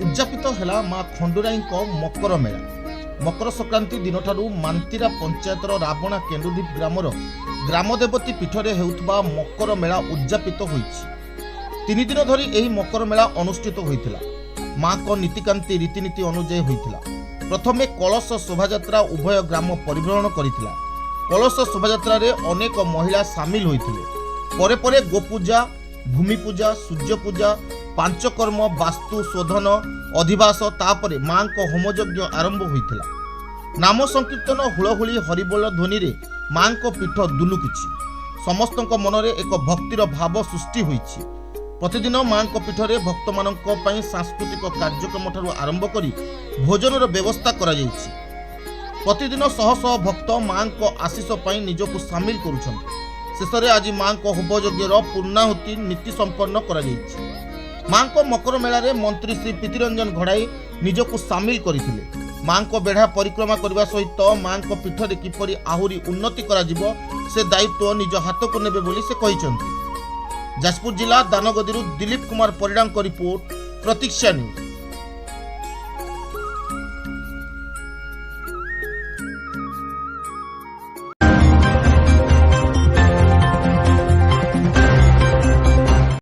उद्यापित है माँ खंडुराई मकर मेला। मकर संक्रांति दिन ठारू मांतीरा पंचायतर राबणा केन्दुदीप ग्रामर ग्रामदेवती पीठरे हेउथबा मकर मेला उद्यापित होइछि। 3 दिन धरी एही मकर मेला अनुष्ठित होइथिला। माँ को नीतिकांति रीतिनीति अनुଯାयी होइथिला। प्रथमे कलश शोभायात्रा उभय ग्राम परिभ्रमण करिथिला। कलश शोभायात्रा रे अनेक महिला सामिल होइथिले। परे परे गोपूजा, भूमि पूजा, सूर्य पूजा, पांचकर्म, वास्तु शोधन, अधिवास तापरे माँ को होमयज्ञ आरंभ होइथिला। नाम संकीर्तन, हुलहुली, हरिबोल ध्वनि रे माँ को पीठ दुलुकिछि। समस्तक मनरे एक भक्तिर भाव सृष्टि होइछि। प्रतिदिन माँ को पीठरे भक्त मानक पई सांस्कृतिक कार्यक्रम ठारू आरंभ करी भोजनर व्यवस्था करा जाइछि। प्रतिदिन शह शह भक्त माँ को आशीष पई निजको सामिल करुछन्ति। शेषरे आज माँ को होमयज्ञर पूर्णाहुति नीति संपन्न करा जाइछि। माँ को मकर मेला रे मंत्री श्री प्रीतिरंजन घड़ाई निजको सामिल करथिले। माँ को बेढ़ा परिक्रमा करने सहित माँ को पीठरे किपरि आहुरी उन्नति करा जिवो से दायित्व निज हाथ को नेबे बोली से कहिसंति। जाजपुर जिला दानगदीरू दिलीप कुमार परिडांक रिपोर्ट, प्रतीक्षा न्यूज।